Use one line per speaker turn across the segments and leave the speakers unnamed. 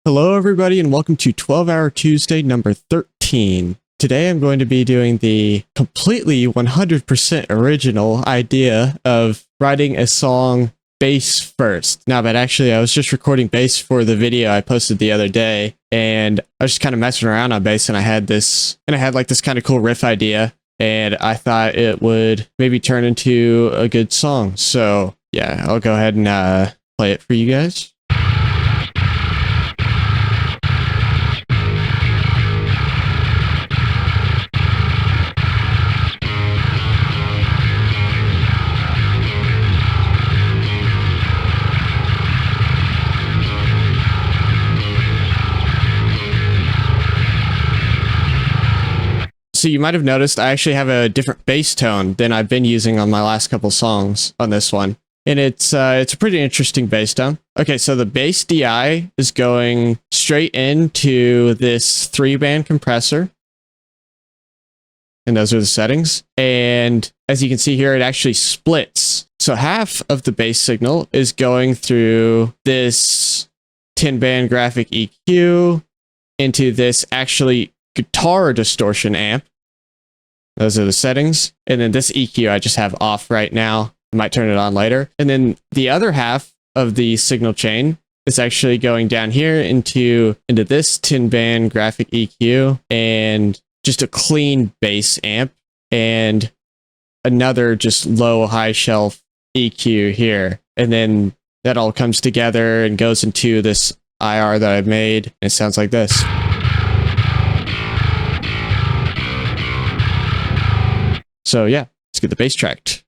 Hello everybody and welcome to 12-Hour Tuesday number 13. Today I'm going to be doing the completely 100% original idea of writing a song bass first. Now, but actually I was just recording bass for the video I posted the other day, and I was just kind of messing around on bass, and I had like this kind of cool riff idea, and I thought it would maybe turn into a good song. So yeah, I'll go ahead and play it for you guys. So you might have noticed I actually have a different bass tone than I've been using on my last couple songs on this one. And it's a pretty interesting bass tone. Okay, so the bass DI is going straight into this 3-band compressor. And those are the settings. And as you can see here, it actually splits. So half of the bass signal is going through this 10-band graphic EQ into this actually guitar distortion amp. Those are the settings. And then this EQ I just have off right now. I might turn it on later. And then the other half of the signal chain is actually going down here into this 10-band graphic EQ and just a clean bass amp and another just low high shelf EQ here. And then that all comes together and goes into this IR that I've made. And it sounds like this. So yeah, let's get the bass tracked.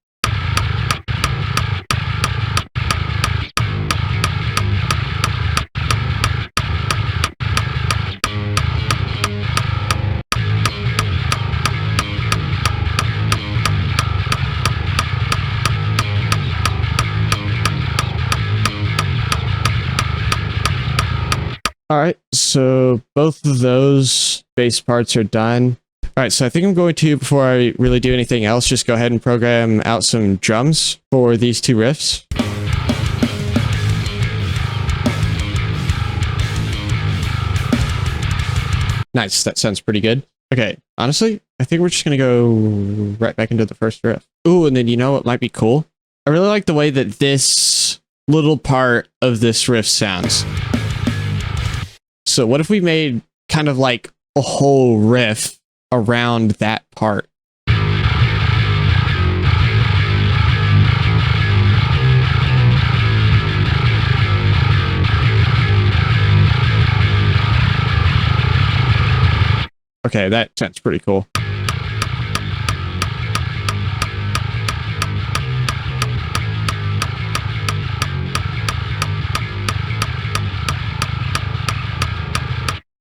All right, so both of those bass parts are done. All right, so I think I'm going to, before I really do anything else, just go ahead and program out some drums for these two riffs. Nice, that sounds pretty good. Okay, honestly, I think we're just going to go right back into the first riff. Ooh, and then you know what might be cool? I really like the way that this little part of this riff sounds. So what if we made kind of like a whole riff around that part? Okay, that sounds pretty cool.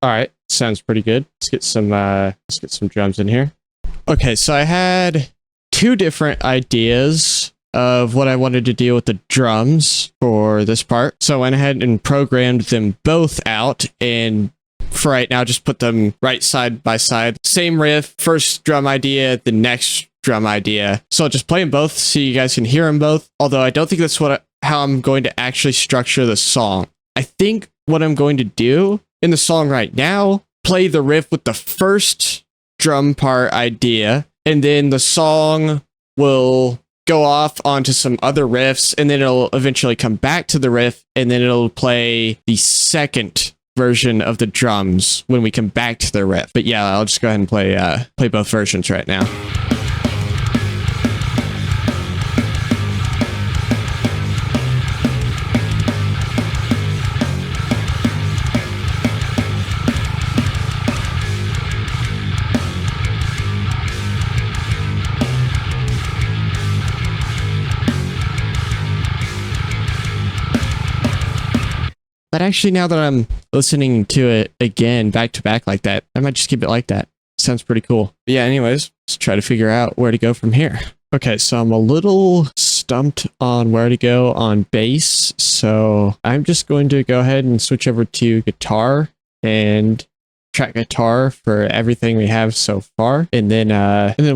All right, sounds pretty good. Let's get some drums in here. Okay, so I had two different ideas of what I wanted to do with the drums for this part. So I went ahead and programmed them both out, and for right now, just put them right side by side. Same riff, first drum idea, the next drum idea. So I'll just play them both so you guys can hear them both. Although I don't think that's how I'm going to actually structure the song. I think what I'm going to do in the song right now, play the riff with the first drum part idea, and then the song will go off onto some other riffs, and then it'll eventually come back to the riff, and then it'll play the second version of the drums when we come back to the riff. But yeah, I'll just go ahead and play both versions right now. But actually, now that I'm listening to it again, back to back like that, I might just keep it like that. Sounds pretty cool. But yeah, anyways, let's try to figure out where to go from here. Okay, so I'm a little stumped on where to go on bass. So I'm just going to go ahead and switch over to guitar and track guitar for everything we have so far. And then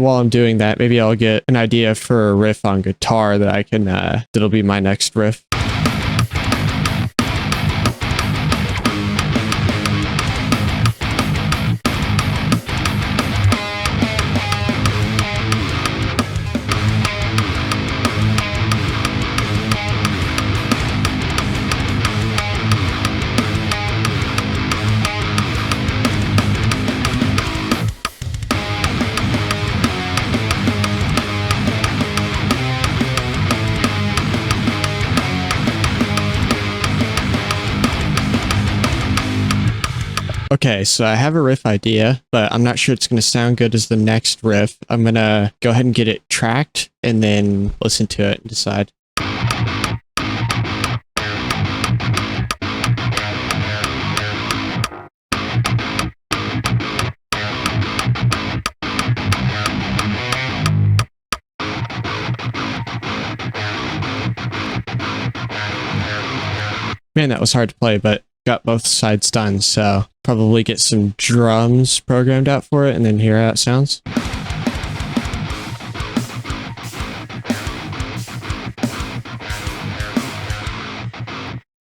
while I'm doing that, maybe I'll get an idea for a riff on guitar that I can, that'll be my next riff. Okay, so I have a riff idea, but I'm not sure it's going to sound good as the next riff. I'm going to go ahead and get it tracked and then listen to it and decide. Man, that was hard to play, but got both sides done, so probably get some drums programmed out for it and then hear how it sounds.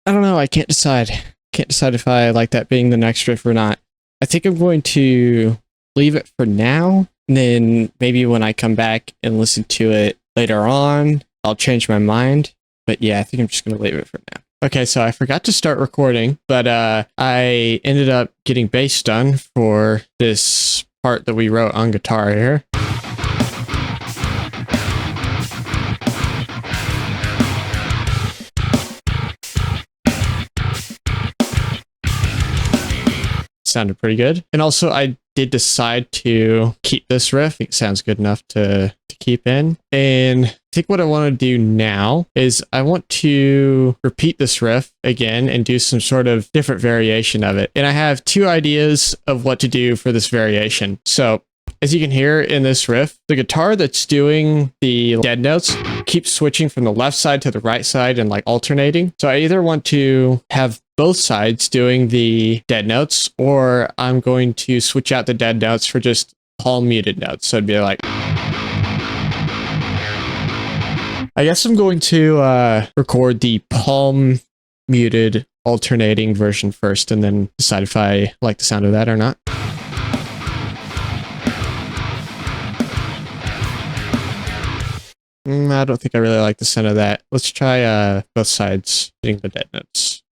I don't know, I can't decide. Can't decide if I like that being the next riff or not. I think I'm going to leave it for now, and then maybe when I come back and listen to it later on, I'll change my mind. But yeah, I think I'm just going to leave it for now. Okay, so I forgot to start recording, but I ended up getting bass done for this part that we wrote on guitar here. Sounded pretty good. And also I did decide to keep this riff. It sounds good enough to keep in. And I think what I want to do now is I want to repeat this riff again and do some sort of different variation of it. And I have two ideas of what to do for this variation. So as you can hear in this riff, the guitar that's doing the dead notes keeps switching from the left side to the right side and like alternating. So I either want to have both sides doing the dead notes, or I'm going to switch out the dead notes for just palm muted notes. So it'd be like, I guess I'm going to record the palm muted alternating version first and then decide if I like the sound of that or not. I don't think I really like the sound of that. Let's try both sides hitting the dead notes.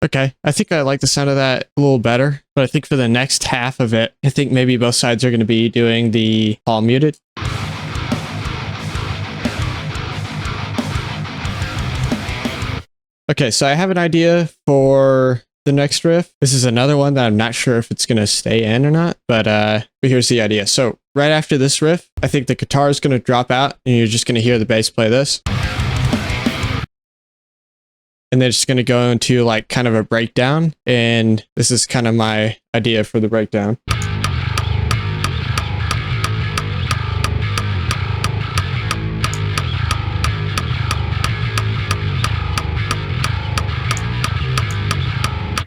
Okay, I think I like the sound of that a little better, but I think for the next half of it, I think maybe both sides are going to be doing the palm muted. Okay, so I have an idea for the next riff. This is another one that I'm not sure if it's going to stay in or not, but here's the idea. So right after this riff, I think the guitar is going to drop out and you're just going to hear the bass play this. And then it's just going to go into like kind of a breakdown. And this is kind of my idea for the breakdown.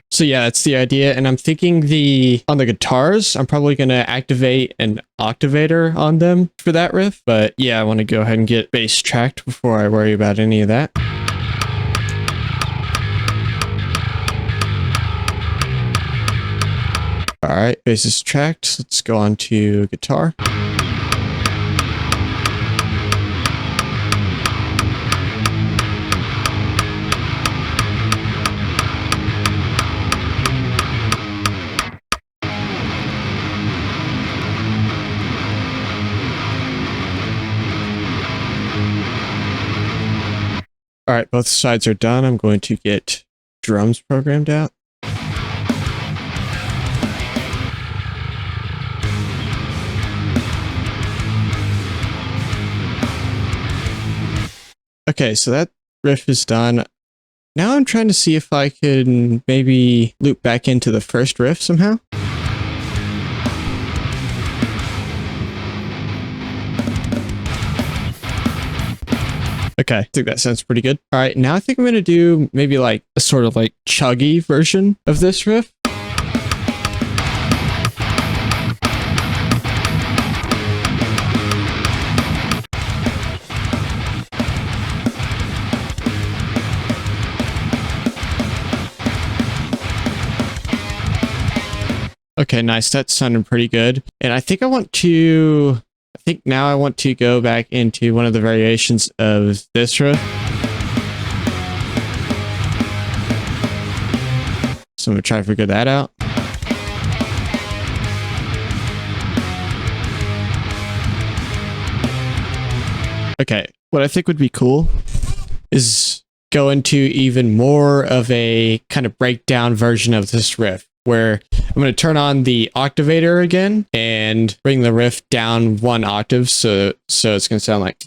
So yeah, that's the idea. And I'm thinking on the guitars, I'm probably going to activate an octavator on them for that riff. But yeah, I want to go ahead and get bass tracked before I worry about any of that. All right, bass is tracked. Let's go on to guitar. All right, both sides are done. I'm going to get drums programmed out. Okay, so that riff is done. Now I'm trying to see if I can maybe loop back into the first riff somehow. Okay, I think that sounds pretty good. All right, now I think I'm going to do maybe like a sort of like chuggy version of this riff. Okay, nice. That sounded pretty good. And I think now I want to go back into one of the variations of this riff. So I'm going to try to figure that out. Okay, what I think would be cool is go into even more of a kind of breakdown version of this riff, where I'm going to turn on the octavator again and bring the riff down 1 octave, so it's going to sound like.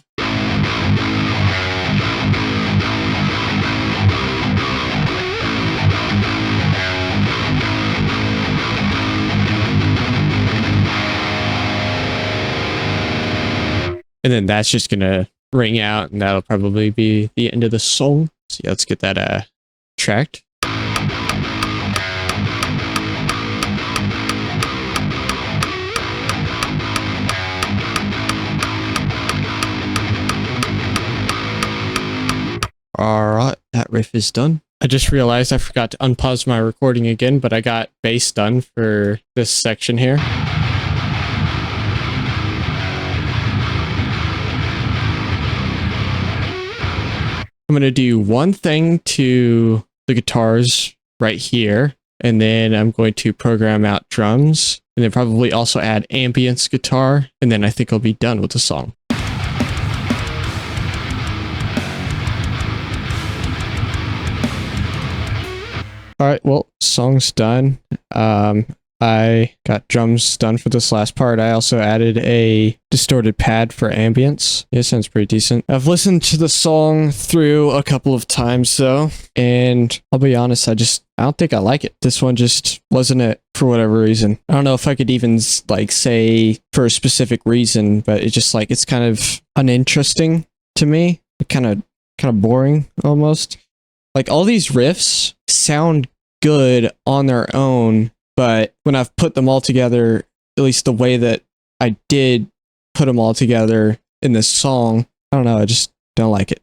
And then that's just going to ring out, and that'll probably be the end of the song. So yeah, let's get that tracked. Alright, that riff is done. I just realized I forgot to unpause my recording again, but I got bass done for this section here. I'm going to do one thing to the guitars right here, and then I'm going to program out drums, and then probably also add ambience guitar, and then I think I'll be done with the song. Alright, well, song's done. I got drums done for this last part. I also added a distorted pad for ambience. Yeah, it sounds pretty decent. I've listened to the song through a couple of times though, and I'll be honest, I don't think I like it. This one just wasn't it for whatever reason. I don't know if I could even like say for a specific reason, but it's just like, it's kind of uninteresting to me. Kind of boring almost. Like all these riffs sound good on their own, but when I've put them all together, at least the way that I did put them all together in this song, I don't know, I just don't like it.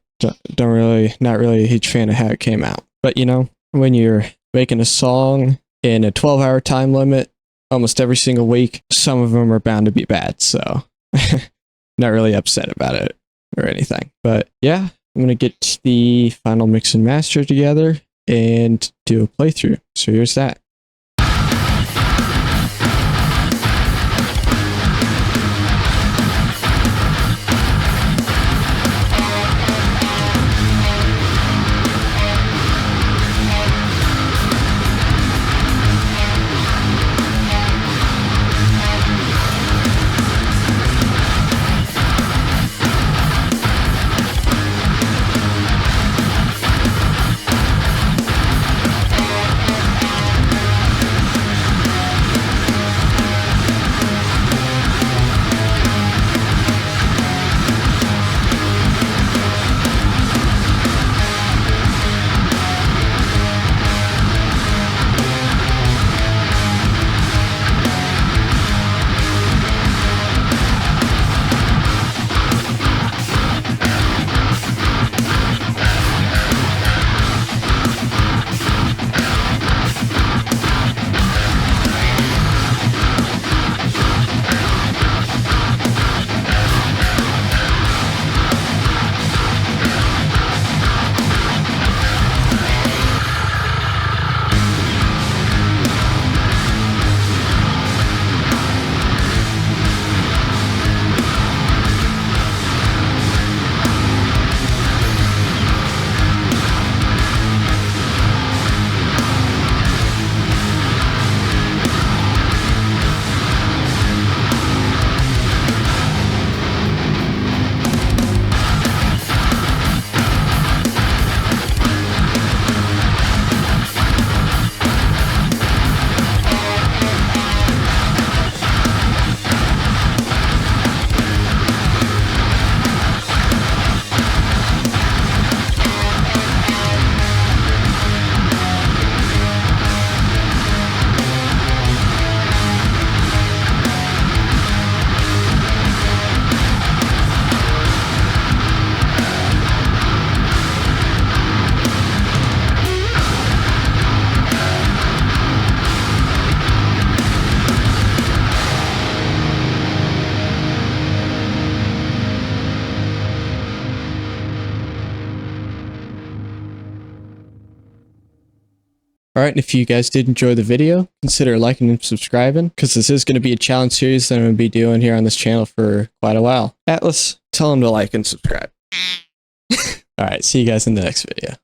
Not really a huge fan of how it came out. But you know, when you're making a song in a 12-hour time limit almost every single week, some of them are bound to be bad, so not really upset about it or anything. But yeah, I'm going to get the final mix and master together and do a playthrough. So here's that. Alright, and if you guys did enjoy the video, consider liking and subscribing, because this is going to be a challenge series that I'm going to be doing here on this channel for quite a while. Atlas, tell them to like and subscribe.
All right, see you guys in the next video.